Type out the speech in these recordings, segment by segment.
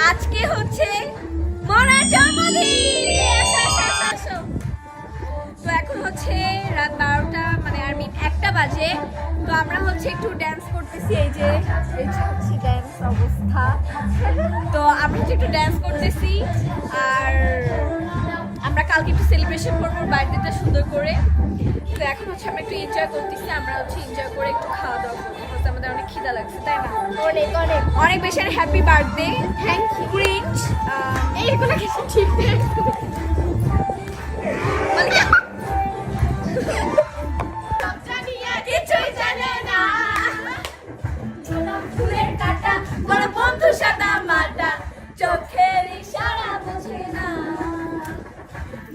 আজকে হচ্ছে মনার জন্মদিন। তো এখন হচ্ছে রাত 12টা মানে আর 1টা বাজে। তো আমরা হচ্ছে একটু ড্যান্স করতেছি, এই যে হচ্ছে ড্যান্স অবস্থা। তো আমরা হচ্ছে একটু ড্যান্স করতেছি আর আমরা কালকে একটু সেলিব্রেশন করবো বার্থডেটা সুন্দর করে। তো এখন হচ্ছে আমরা একটু এনজয় করতেছি, আমরা হচ্ছে এনজয় করে একটু খাওয়া দাওয়া করবো, আমাদের অনেক খিদা লাগছে তাই না? অনেক অনেক অনেক বেশি। Happy birthday, thank you Prince. এইগুলো কিছু ঠিক নেই কিছুই জানে না, ফুলের কাটা বড় বন্ধু সাদা মাটা, চোখের ইশারা বোঝে না,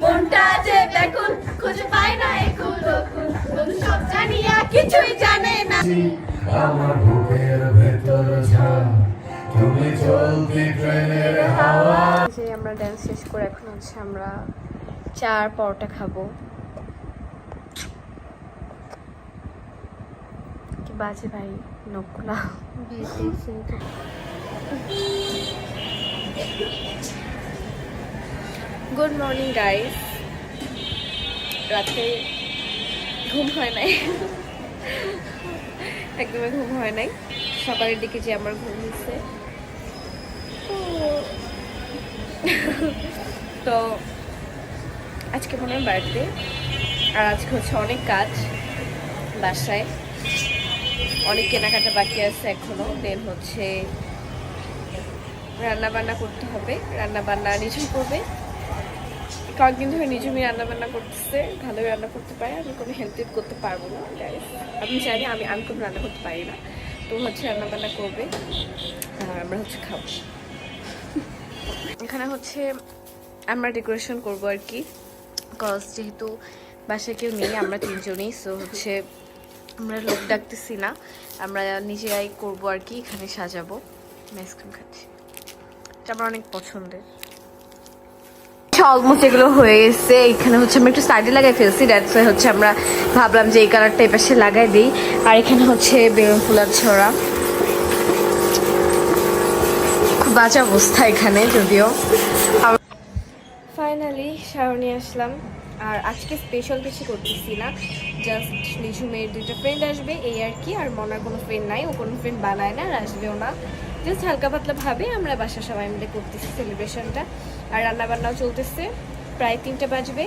মনটা যে ব্যাকুল খুঁজে পায় না একুল ওকুল, বন্ধু সব জানিয়া কিছুই জানে না। আমার বুকের ভেতর ঝড়, তুমি চলতি ট্রেনের হাওয়া। যে আমরা ডান্স শেষ করে এখন হচ্ছে আমরা চার পরোটা খাবো। কি বাজে ভাই নকুলা। Good morning guys. রাতে ঘুম হয় নাই, একদমই ঘুম হয় নাই। সকালের দিকে যে আমার ঘুম হয়েছে। তো আজকে মনে হয় বার্থডে, আর আজকে হচ্ছে অনেক কাজ বাসায়, অনেক কেনাকাটা বাকি আছে এখনো। দেন হচ্ছে রান্না বান্না করতে হবে, রান্না বান্না নিজেই করবে। কয়েকদিন ধরে নিজেই রান্না বান্না করতেছে, ভালোই রান্না করতে পারে। আমি কোনো হেল্প করতে পারবো না গাইস, আপনি জানি আমি কোনো রান্না করতে পারি না। তো হচ্ছে রান্না বান্না করবে আর আমরা হচ্ছে খাবো। এখানে হচ্ছে আমরা ডেকোরেশন করবো আর কি, কজ যেহেতু বাসায় কেউ নেই, আমরা তিনজনই। সো হচ্ছে আমরা লোক ডাকতেছি না, আমরা নিজেরাই করবো আর কি। এখানে সাজাবো। আইসক্রিম খাচ্ছি, এটা আমার অনেক পছন্দের। অলমোস্ট এগুলো হয়ে গেছে। এখানে হচ্ছে আমরা একটু সাইডে লাগাই ফেলছি, দ্যাটস ওয়াই হচ্ছে আমরা ভাবলাম যে এই কালারটা এই পাশে লাগাই দিই। আর এখানে হচ্ছে বেলুন ফুলার ছড়া, খুব বাজে অবস্থা এখানে যদিও। ফাইনালি শাওয়ার নিয়ে আসলাম। আর আজকে স্পেশাল কিছু করতেছি না, জাস্ট নিঝুমের 2টা ফ্রেন্ড আসবে এই আর কি। আর মনার কোনো ফ্রেন্ড নাই, ও কোনো ফ্রেন্ড বানায় না আর আসবেও না। জাস্ট হালকা পাতলা ভাবে আমরা বাসা সবাই মিলে করতেছি সেলিব্রেশনটা। আর রান্নাবান্নাও চলতেছে, প্রায় 3টা বাজবে।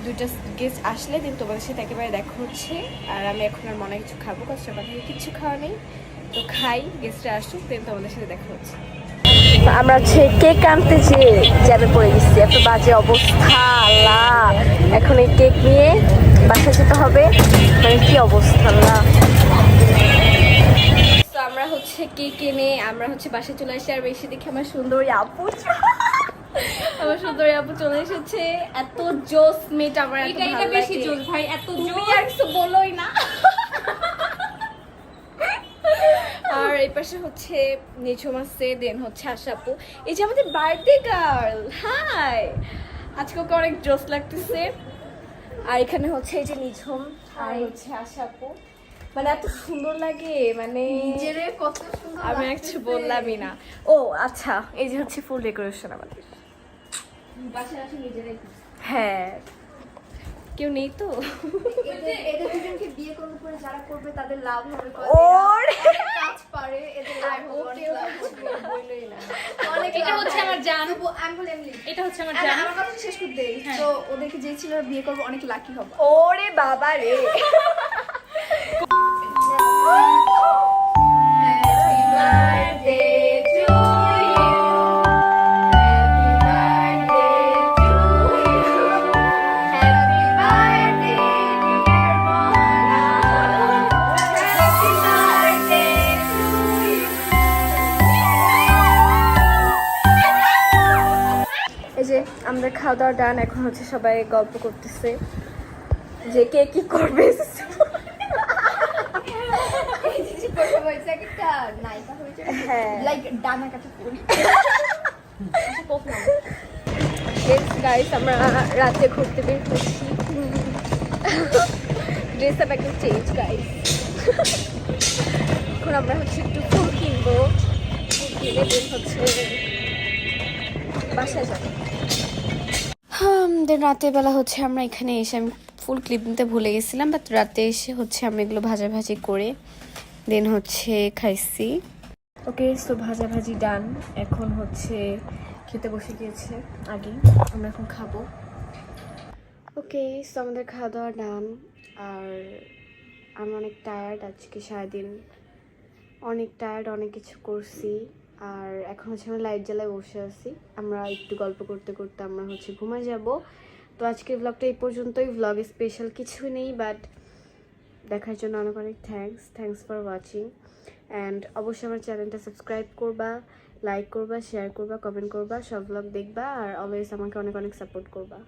2টা গেস্ট আসলে দিন তোমাদের সাথে একেবারে দেখা হচ্ছে। আর আমি এখন আর মনে কিছু খাবো, কাজ সকাল থেকে কিচ্ছু খাওয়া নেই। তো খাই, গেস্টরা আসুক, দেন তোমাদের সাথে দেখা হচ্ছে। আমরা হচ্ছে কেক আনতে যেয়ে জ্যামে পড়ে গেছি, এত বাজে অবস্থা আল্লাহ। এখন এই কেক নিয়ে বাসায় যেতে হবে, মানে কি অবস্থা আল্লাহ। তো আমরা হচ্ছে কেক এনে আমরা হচ্ছে বাসায় চলে আসি। আর বেশি দেখে আমার সুন্দরী আপু, আমার সুন্দরী আপু চলে এসেছে। এত জোস মেট আমার, এটা বেশি জোস ভাই, এত জোস আর কিছু বলোই না। আর এই পাশে হচ্ছে নিঝুম আছে, দেন হচ্ছে আশাপু। এই যে আমাদের বার্থডে গার্ল, হাই, আজকে ওকে অনেক জোস লাগতেছে। আর এখানে হচ্ছে এই যে নিঝুম আর হচ্ছে আশাপু, মানে এত সুন্দর লাগে, মানে নিজেরে কত সুন্দর। আমি কিছু বললামই না। ও আচ্ছা, এই যে হচ্ছে ফুল ডেকোরেশন আমাদের বাসায় আছে নিজেরাই। হ্যাঁ, কেউ নেই তো। এদের দুজনকে বিয়ে করবে, পরে যারা করবে তাদের লাভ হবে, কাজ পারে, এদের লাভ হবে অনেক। এটা হচ্ছে আমার জান, আঙ্গুল এমনি। এটা হচ্ছে আমার জান। আমার কথা শেষ করতে দেই। তো ওদেরকে যে ছিল বিয়ে করবে অনেক লাকি হবে। ওরে বাবা রে। আমাদের খাওয়া দাওয়া ডান, এখন হচ্ছে সবাই গল্প করতেছে যে কে কি করবে। হ্যাঁ, লাইক ডানা কাটা পড়ি। গাইস আমরা রাতে ঘুরতে বের হচ্ছি, ড্রেস আপ একদম চেঞ্জ গাইস। এখন আমরা হচ্ছে একটু ফুল কিনবো, ফুল কিনে দেন হচ্ছে বাসায় যাবো। দেন রাতের বেলা হচ্ছে আমরা এখানে এসে, আমি ফুল ক্লিপ নিতে ভুলে গেছিলাম, বাট রাতে এসে হচ্ছে আমরা এগুলো ভাজাভাজি করে দেন হচ্ছে খাইছি। ওকে, সো ভাজাভাজি ডান। এখন হচ্ছে খেতে বসে গিয়েছে আগে, আমরা এখন খাবো। ওকে, সো আমাদের খাওয়া দাওয়া ডান। আর আমি অনেক টায়ার্ড, আজকে সারাদিন অনেক টায়ার্ড, অনেক কিছু করছি। আর এখন হচ্ছে আমরা লাইট জ্বালায় বসে আছি, আমরা একটু গল্প করতে করতে আমরা হচ্ছে ঘুমায় যাব। তো আজকের ব্লগটা এই পর্যন্তই। ব্লগে স্পেশাল কিছুই নেই, বাট দেখার জন্য অনেক অনেক থ্যাংকস ফর ওয়াচিং। অ্যান্ড অবশ্যই আমার চ্যানেলটা সাবস্ক্রাইব করবা, লাইক করবা, শেয়ার করবা, কমেন্ট করবা, সব ব্লগ দেখবা, আর অলওয়েজ আমাকে অনেক অনেক সাপোর্ট করবা।